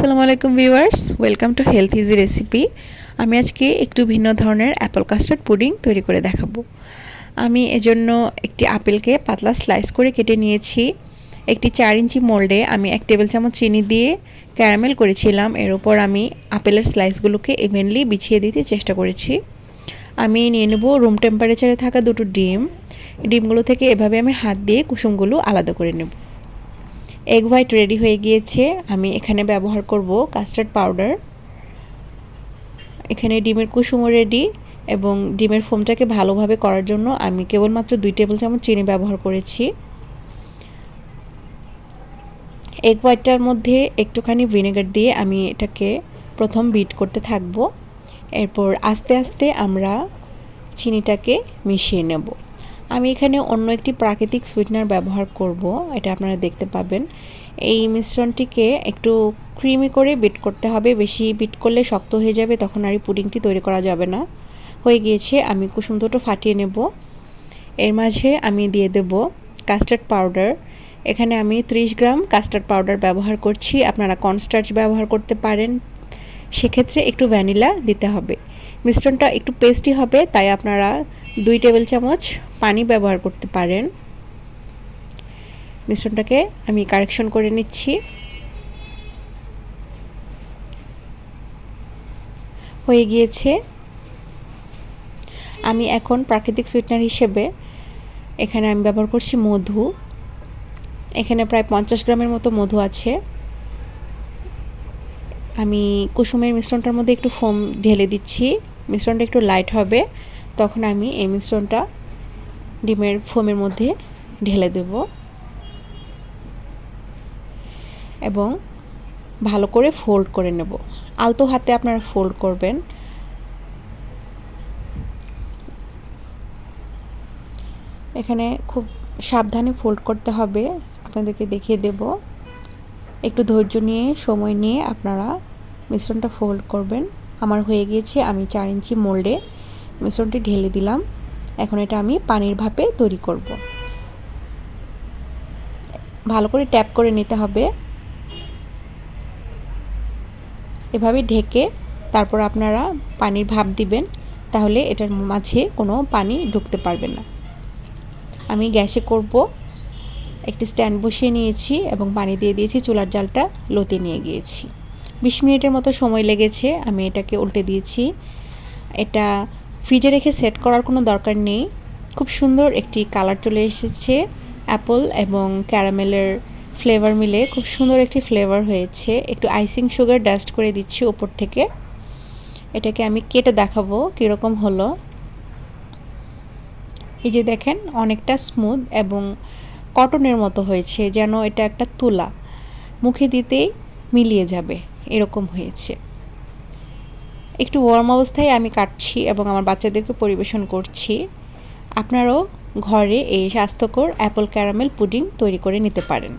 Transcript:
আসসালামু আলাইকুম viewers, welcome to health easy recipe. আমি আজকে একটু ভিন্ন ধরনের অ্যাপল কাস্টার্ড পুডিং তৈরি করে দেখাবো। আমি এজন্য একটি আপেলকে পাতলা স্লাইস করে কেটে নিয়েছি। একটি 4 ইঞ্চি মোল্ডে আমি 1 টেবিল চামচ চিনি দিয়ে ক্যারামেল করেছিলাম। এর উপর আমি আপেলের স্লাইসগুলোকে ইভেনলি বিছিয়ে দিতে চেষ্টা করেছি। আমি নিয়ে নেব রুম টেম্পারেচারে থাকা দুটো ডিম। ডিমগুলো থেকে এভাবে আমি হাত দিয়ে কুসুমগুলো আলাদা করে নেব। এগ হোয়াইট রেডি হয়ে গিয়েছে। আমি এখানে ব্যবহার করব কাস্টার্ড পাউডার। এখানে ডিমের কুসুমও রেডি এবং ডিমের ফোমটাকে ভালোভাবে করার জন্য আমি কেবলমাত্র 2 টেবিল চামচ চিনি ব্যবহার করেছি। এগ হোয়াইটটার মধ্যে একটুখানি ভিনেগার দিয়ে আমি এটাকে প্রথম বিট করতে থাকব। এরপর আস্তে আস্তে আমরা চিনিটাকে মিশিয়ে নেব। আমি এখানে অন্য একটি প্রাকৃতিক সুইটনার ব্যবহার করব, এটা আপনারা দেখতে পাবেন। এই মিশ্রণটিকে একটু ক্রিমি করে বিট করতে হবে, বেশি বিট করলে শক্ত হয়ে যাবে, তখন আর এই পুডিংটি তৈরি করা যাবে না। হয়ে গিয়েছে, আমি কুসুম দুটো ফাটিয়ে নেব। এর মাঝে আমি দিয়ে দেব কাস্টার্ড পাউডার। এখানে আমি 30 গ্রাম কাস্টার্ড পাউডার ব্যবহার করছি। আপনারা কর্নস্টার্চ ব্যবহার করতে পারেন, সেক্ষেত্রে একটু ভ্যানিলা দিতে হবে। মিশ্রণটা একটু পেস্টি হবে, তাই আপনারা 2 টেবিল চামচ পানি ব্যবহার করতে পারেন। মিশ্রণটাকে আমি কারেকশন করে নিচ্ছি। হয়ে গিয়েছে। আমি এখন প্রাকৃতিক সুইটনার হিসেবে এখানে আমি ব্যবহার করছি মধু। এখানে প্রায় 50 গ্রামের মতো মধু আছে। আমি কুসুমের মিশ্রণটার মধ্যে একটু ফোম ঢেলে দিচ্ছি। মিশ্রণটা একটু লাইট হবে, তখন আমি এই মিশ্রণটা ডিমের ফোমের মধ্যে ঢেলে দেব এবং ভালো করে ফোল্ড করে নেব। আলতো হাতে আপনারা ফোল্ড করবেন। এখানে খুব সাবধানে ফোল্ড করতে হবে, আপনাদেরকে দেখিয়ে দেব। একটু ধৈর্য নিয়ে সময় নিয়ে আপনারা মিশ্রণটা ফোল্ড করবেন। আমার হয়ে গিয়েছে। আমি 4 ইঞ্চি মোল্ডে মিশ্রণটি ঢেলে দিলাম। এখন এটা আমি পানির ভাপে তৈরি করব। ভালো করে ট্যাপ করে নিতে হবে, এভাবে ঢেকে তারপর আপনারা পানির ভাপ দিবেন, তাহলে এটার মাঝে কোনো পানি ঢুকতে পারবে না। আমি গ্যাসে করব। একটি স্ট্যান্ড বসিয়ে নিয়েছি এবং পানি দিয়ে দিয়েছি। চুলার জালটা লোতে নিয়ে গিয়েছি। 20 মিনিটের মতো সময় লেগেছে। আমি এটাকে উল্টে দিয়েছি। এটা ফ্রিজে রেখে সেট করার কোনো দরকার নেই। খুব সুন্দর একটি কালার চলে এসেছে। অ্যাপল এবং ক্যারামেলের ফ্লেভার মিলে খুব সুন্দর একটি ফ্লেভার হয়েছে। একটু আইসিং সুগার ডাস্ট করে দিচ্ছি উপর থেকে। এটাকে আমি কেটে দেখাবো কীরকম হলো। এই যে দেখেন, অনেকটা স্মুথ এবং কটনের মতো হয়েছে, যেন এটা একটা তুলা, মুখে দিতেই মিলিয়ে যাবে এরকম হয়েছে। একটু ওয়ার্ম অবস্থায় আমি কাটছি এবং আমার বাচ্চাদেরকে পরিবেশন করছি। আপনারাও ঘরে এই স্বাস্থ্যকর অ্যাপল ক্যারামেল পুডিং তৈরি করে নিতে পারেন।